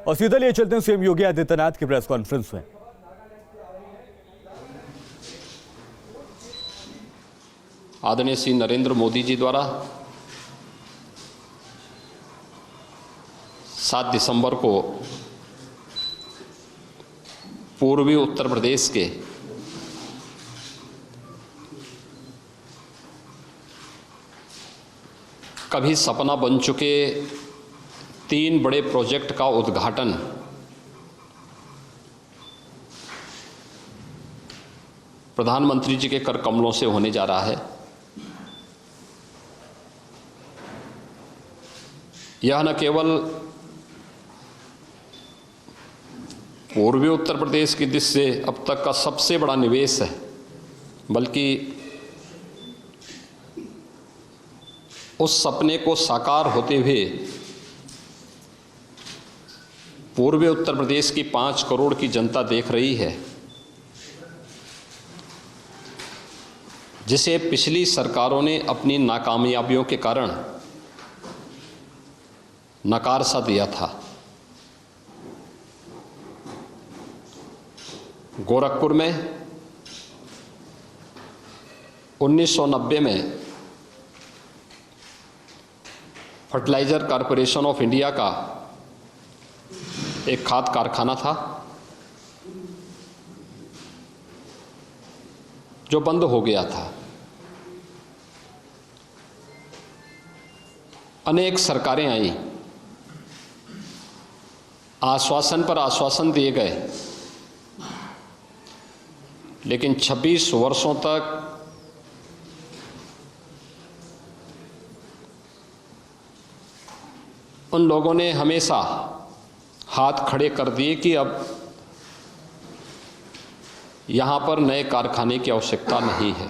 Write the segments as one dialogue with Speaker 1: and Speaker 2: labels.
Speaker 1: और सीधा लिए चलते हैं सीएम योगी आदित्यनाथ की प्रेस कॉन्फ्रेंस में।
Speaker 2: आदरणीय श्री नरेंद्र मोदी जी द्वारा 7 दिसंबर को पूर्वी उत्तर प्रदेश के कभी सपना बन चुके 3 बड़े प्रोजेक्ट का उद्घाटन प्रधानमंत्री जी के कर कमलों से होने जा रहा है। यह न केवल पूर्वी उत्तर प्रदेश की दृष्टि से अब तक का सबसे बड़ा निवेश है, बल्कि उस सपने को साकार होते हुए पूर्वी उत्तर प्रदेश की 5 करोड़ की जनता देख रही है, जिसे पिछली सरकारों ने अपनी नाकामयाबियों के कारण नकार सा दिया था। गोरखपुर में 1990 में फर्टिलाइजर कॉरपोरेशन ऑफ इंडिया का एक खाद कारखाना था जो बंद हो गया था। अनेक सरकारें आई, आश्वासन पर आश्वासन दिए गए, लेकिन 26 वर्षों तक उन लोगों ने हमेशा हाथ खड़े कर दिए कि अब यहाँ पर नए कारखाने की आवश्यकता नहीं है।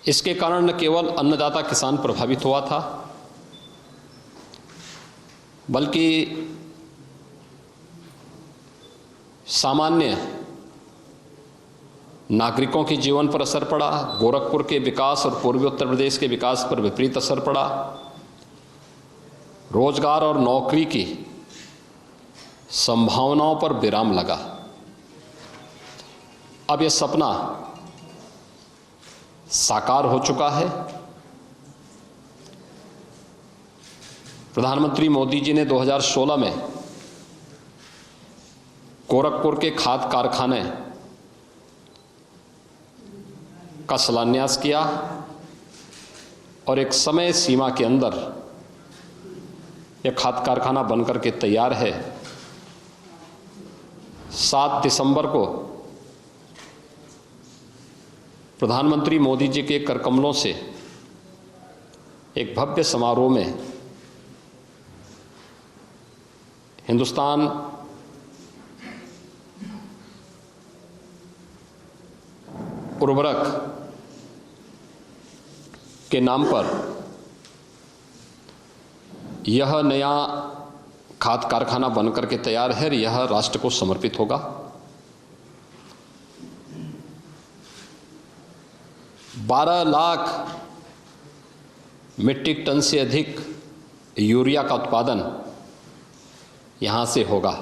Speaker 2: इसके कारण न केवल अन्नदाता किसान प्रभावित हुआ था, बल्कि सामान्य नागरिकों के जीवन पर असर पड़ा। गोरखपुर के विकास और पूर्वी उत्तर प्रदेश के विकास पर विपरीत असर पड़ा। रोजगार और नौकरी की संभावनाओं पर विराम लगा। अब यह सपना साकार हो चुका है। प्रधानमंत्री मोदी जी ने 2016 में गोरखपुर के खाद कारखाने का शिलान्यास किया और एक समय सीमा के अंदर यह खाद कारखाना बनकर के तैयार है। 7 दिसंबर को प्रधानमंत्री मोदी जी के कर कमलों से एक भव्य समारोह में हिंदुस्तान उर्वरक के नाम पर यह नया खाद कारखाना बनकर के तैयार है। यह राष्ट्र को समर्पित होगा। 12 लाख मीट्रिक टन से अधिक यूरिया का उत्पादन यहाँ से होगा।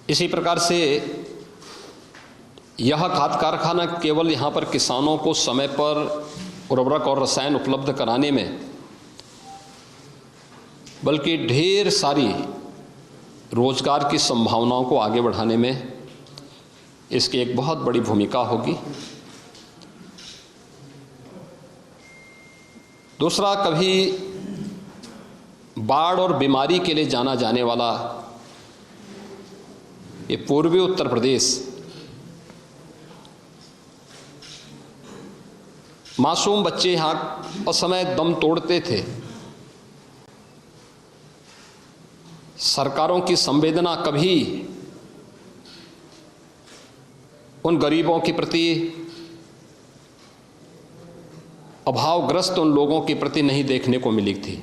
Speaker 2: इसी प्रकार से यह खाद कारखाना केवल यहाँ पर किसानों को समय पर उर्वरक और रसायन उपलब्ध कराने में, बल्कि ढेर सारी रोजगार की संभावनाओं को आगे बढ़ाने में इसकी एक बहुत बड़ी भूमिका होगी। दूसरा, कभी बाढ़ और बीमारी के लिए जाना जाने वाला ये पूर्वी उत्तर प्रदेश मासूम बच्चे यहाँ असमय दम तोड़ते थे। सरकारों की संवेदना कभी उन गरीबों के प्रति, अभावग्रस्त उन लोगों के प्रति नहीं देखने को मिली थी।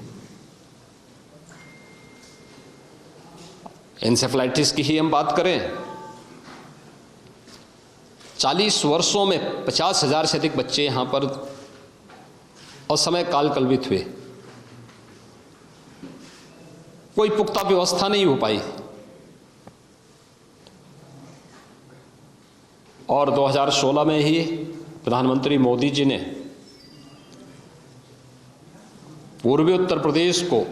Speaker 2: एन्सेफेलाइटिस की ही हम बात करें, 40 वर्षों में 50,000 से अधिक बच्चे यहाँ पर और समय कालकल्पित हुए, कोई पुख्ता व्यवस्था नहीं हो पाई। और 2016 में ही प्रधानमंत्री मोदी जी ने पूर्वी उत्तर प्रदेश को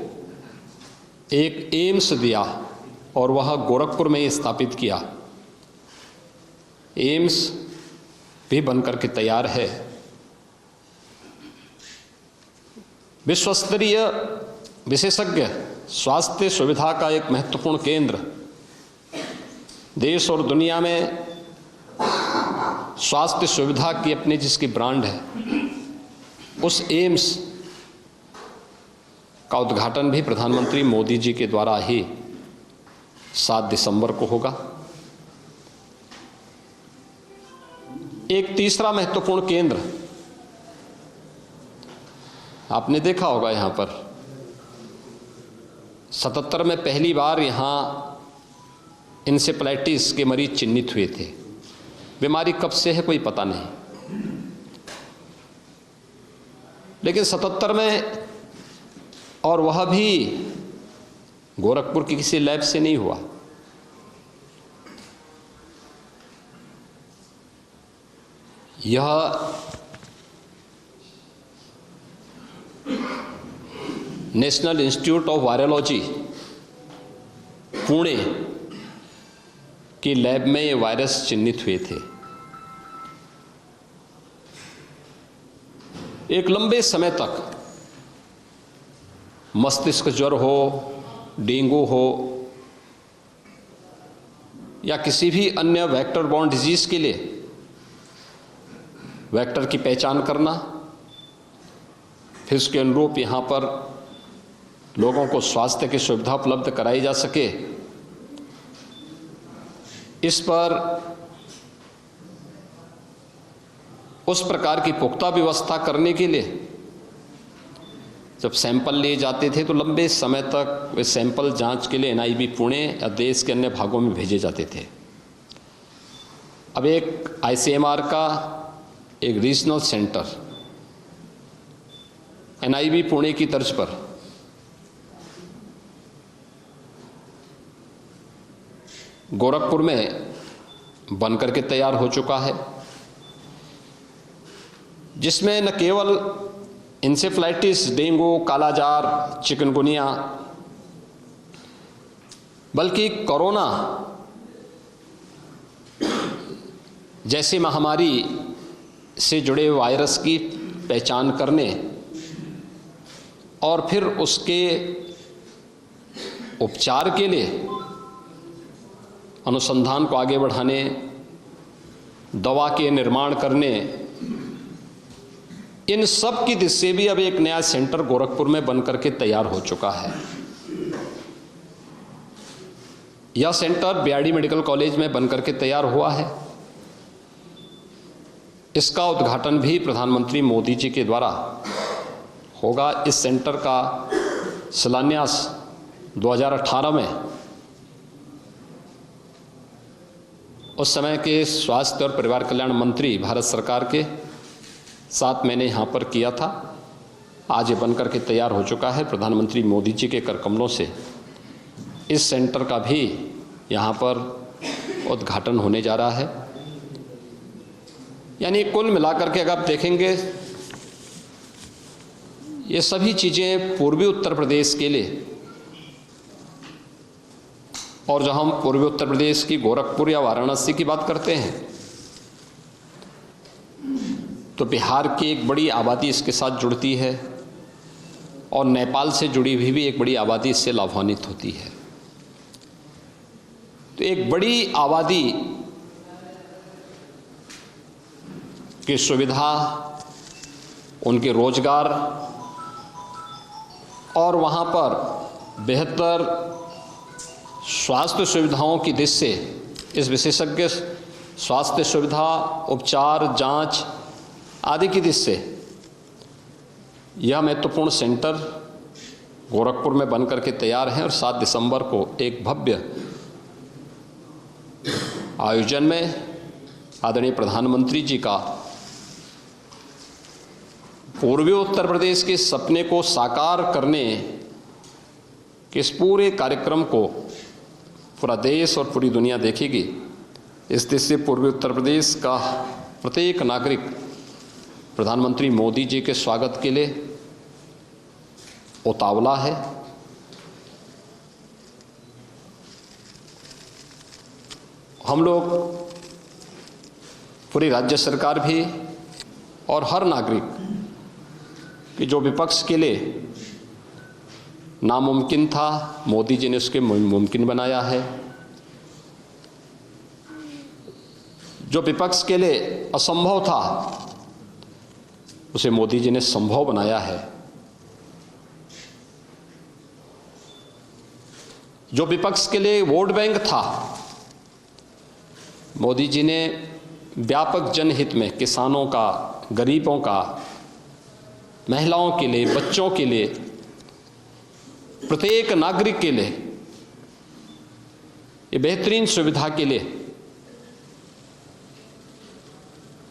Speaker 2: एक एम्स दिया और वह गोरखपुर में ही स्थापित किया। एम्स भी बनकर के तैयार है। विश्वस्तरीय विशेषज्ञ स्वास्थ्य सुविधा का एक महत्वपूर्ण केंद्र, देश और दुनिया में स्वास्थ्य सुविधा की अपनी जिसकी ब्रांड है, उस एम्स का उद्घाटन भी प्रधानमंत्री मोदी जी के द्वारा ही 7 दिसंबर को होगा। एक तीसरा महत्वपूर्ण केंद्र आपने देखा होगा, यहां पर 77 में पहली बार यहां इंसेफ्लाइटिस के मरीज चिन्हित हुए थे। बीमारी कब से है कोई पता नहीं, लेकिन 77 में, और वह भी गोरखपुर की किसी लैब से नहीं हुआ। यह national institute of virology Pune की लैब में ये वायरस चिन्हित हुए थे। एक लंबे समय तक मस्तिष्क ज्वर हो, डेंगू हो या किसी भी अन्य वेक्टर बॉर्न डिजीज के लिए वेक्टर की पहचान करना, फिर उसके अनुरूप यहाँ पर लोगों को स्वास्थ्य की सुविधा उपलब्ध कराई जा सके, इस पर उस प्रकार की पुख्ता व्यवस्था करने के लिए जब सैंपल लिए जाते थे तो लंबे समय तक वे सैंपल जांच के लिए एनआईवी पुणे या देश के अन्य भागों में भेजे जाते थे। अब एक आईसीएमआर का एक रीजनल सेंटर एनआईवी पुणे की तर्ज पर गोरखपुर में बनकर के तैयार हो चुका है, जिसमें न केवल इंसेफ्लाइटिस, डेंगू, कालाजार, चिकनगुनिया, बल्कि कोरोना जैसी महामारी से जुड़े वायरस की पहचान करने और फिर उसके उपचार के लिए अनुसंधान को आगे बढ़ाने, दवा के निर्माण करने, इन सब की दिशा से भी अब एक नया सेंटर गोरखपुर में बनकर के तैयार हो चुका है। यह सेंटर बीआरडी मेडिकल कॉलेज में बनकर के तैयार हुआ है। इसका उद्घाटन भी प्रधानमंत्री मोदी जी के द्वारा होगा। इस सेंटर का शिलान्यास 2018 में उस समय के स्वास्थ्य और परिवार कल्याण मंत्री भारत सरकार के साथ मैंने यहाँ पर किया था। आज ये बनकर के तैयार हो चुका है। प्रधानमंत्री मोदी जी के कर कमलों से इस सेंटर का भी यहाँ पर उद्घाटन होने जा रहा है। यानी कुल मिलाकर के अगर आप देखेंगे, ये सभी चीज़ें पूर्वी उत्तर प्रदेश के लिए, और जब हम पूर्वी उत्तर प्रदेश की गोरखपुर या वाराणसी की बात करते हैं तो बिहार की एक बड़ी आबादी इसके साथ जुड़ती है और नेपाल से जुड़ी हुई भी एक बड़ी आबादी इससे लाभान्वित होती है। तो एक बड़ी आबादी की सुविधा, उनके रोजगार और वहाँ पर बेहतर स्वास्थ्य सुविधाओं की दिशा से इस विशेषज्ञ स्वास्थ्य सुविधा, उपचार, जांच आदि की दिशा से यह महत्वपूर्ण सेंटर गोरखपुर में बनकर के तैयार है। और 7 दिसंबर को एक भव्य आयोजन में आदरणीय प्रधानमंत्री जी का पूर्वी उत्तर प्रदेश के सपने को साकार करने के इस पूरे कार्यक्रम को पूरा देश और पूरी दुनिया देखेगी। इस देश से पूर्वी उत्तर प्रदेश का प्रत्येक नागरिक प्रधानमंत्री मोदी जी के स्वागत के लिए उतावला है। हम लोग पूरी राज्य सरकार भी और हर नागरिक कि जो विपक्ष के लिए नामुमकिन था, मोदी जी ने उसके मुमकिन बनाया है। जो विपक्ष के लिए असंभव था, उसे मोदी जी ने संभव बनाया है। जो विपक्ष के लिए वोट बैंक था, मोदी जी ने व्यापक जनहित में किसानों का, गरीबों का, महिलाओं के लिए, बच्चों के लिए, प्रत्येक नागरिक के लिए ये बेहतरीन सुविधा के लिए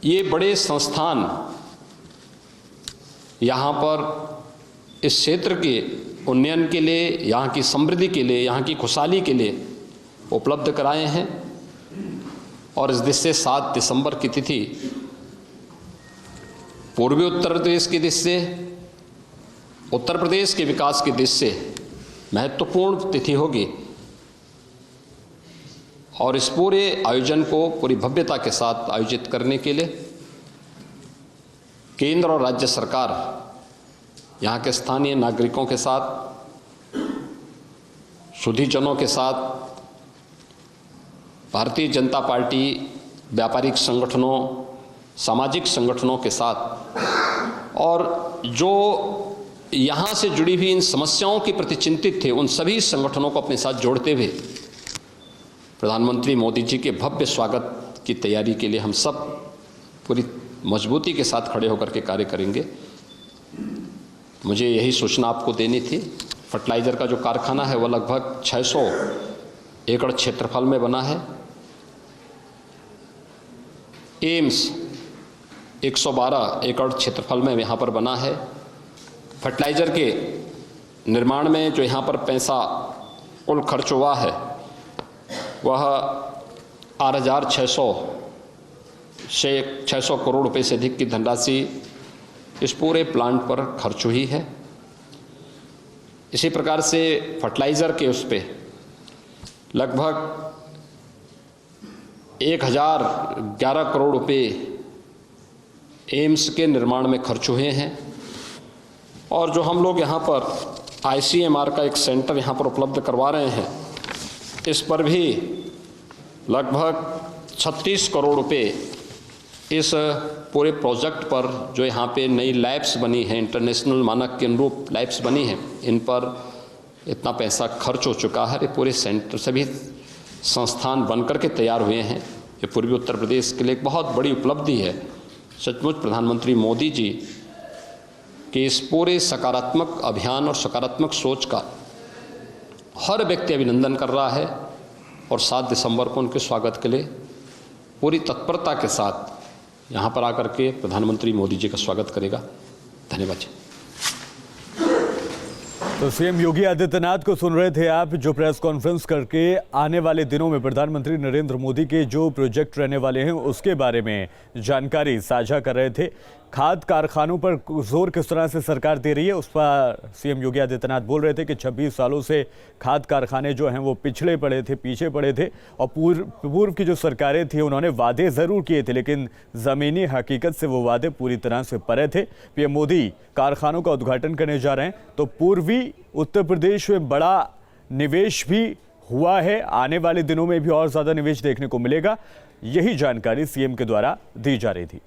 Speaker 2: ये बड़े संस्थान यहाँ पर इस क्षेत्र के उन्नयन के लिए, यहाँ की समृद्धि के लिए, यहाँ की खुशहाली के लिए उपलब्ध कराए हैं। और इस दिश से 7 दिसंबर की तिथि पूर्वी उत्तर प्रदेश की दिश से, उत्तर प्रदेश के विकास की दिश से महत्वपूर्ण तिथि होगी। और इस पूरे आयोजन को पूरी भव्यता के साथ आयोजित करने के लिए केंद्र और राज्य सरकार यहाँ के स्थानीय नागरिकों के साथ, सुधीजनों के साथ, भारतीय जनता पार्टी, व्यापारिक संगठनों, सामाजिक संगठनों के साथ और जो यहाँ से जुड़ी हुई इन समस्याओं के प्रति चिंतित थे, उन सभी संगठनों को अपने साथ जोड़ते हुए प्रधानमंत्री मोदी जी के भव्य स्वागत की तैयारी के लिए हम सब पूरी मजबूती के साथ खड़े होकर के कार्य करेंगे। मुझे यही सूचना आपको देनी थी। फर्टिलाइज़र का जो कारखाना है वह लगभग 600 एकड़ क्षेत्रफल में बना है। एम्स 112 एकड़ क्षेत्रफल में यहाँ पर बना है। फर्टिलाइज़र के निर्माण में जो यहाँ पर पैसा कुल खर्च हुआ है वह 8,600 करोड़ रुपए से अधिक की धनराशि इस पूरे प्लांट पर खर्च हुई है। इसी प्रकार से फर्टिलाइज़र के उस पे लगभग 1,011 करोड़ रुपए एम्स के निर्माण में खर्च हुए हैं। और जो हम लोग यहाँ पर ICMR का एक सेंटर यहाँ पर उपलब्ध करवा रहे हैं, इस पर भी लगभग 36 करोड़ रुपए इस पूरे प्रोजेक्ट पर, जो यहाँ पे नई लैब्स बनी हैं, इंटरनेशनल मानक के अनुरूप लैब्स बनी हैं, इन पर इतना पैसा खर्च हो चुका है। ये पूरे सेंटर सभी संस्थान बनकर के तैयार हुए हैं। ये पूर्वी उत्तर प्रदेश के लिए एक बहुत बड़ी उपलब्धि है। सचमुच प्रधानमंत्री मोदी जी के इस पूरे सकारात्मक अभियान और सकारात्मक सोच का हर व्यक्ति अभिनंदन कर रहा है और 7 दिसंबर को उनके स्वागत के लिए पूरी तत्परता के साथ यहाँ पर आकर के प्रधानमंत्री मोदी जी का स्वागत करेगा। धन्यवाद जी।
Speaker 1: तो सीएम योगी आदित्यनाथ को सुन रहे थे आप, जो प्रेस कॉन्फ्रेंस करके आने वाले दिनों में प्रधानमंत्री नरेंद्र मोदी के जो प्रोजेक्ट रहने वाले हैं उसके बारे में जानकारी साझा कर रहे थे। खाद कारखानों पर जोर किस तरह से सरकार दे रही है उस पर सीएम योगी आदित्यनाथ बोल रहे थे कि 26 सालों से खाद कारखाने जो हैं वो पिछड़े पड़े थे, पीछे पड़े थे और पूर्व की जो सरकारें थी उन्होंने वादे ज़रूर किए थे, लेकिन ज़मीनी हकीकत से वो वादे पूरी तरह से परे थे। पीएम मोदी कारखानों का उद्घाटन करने जा रहे हैं, तो पूर्वी उत्तर प्रदेश में बड़ा निवेश भी हुआ है। आने वाले दिनों में भी और ज़्यादा निवेश देखने को मिलेगा। यही जानकारी सीएम के द्वारा दी जा रही थी।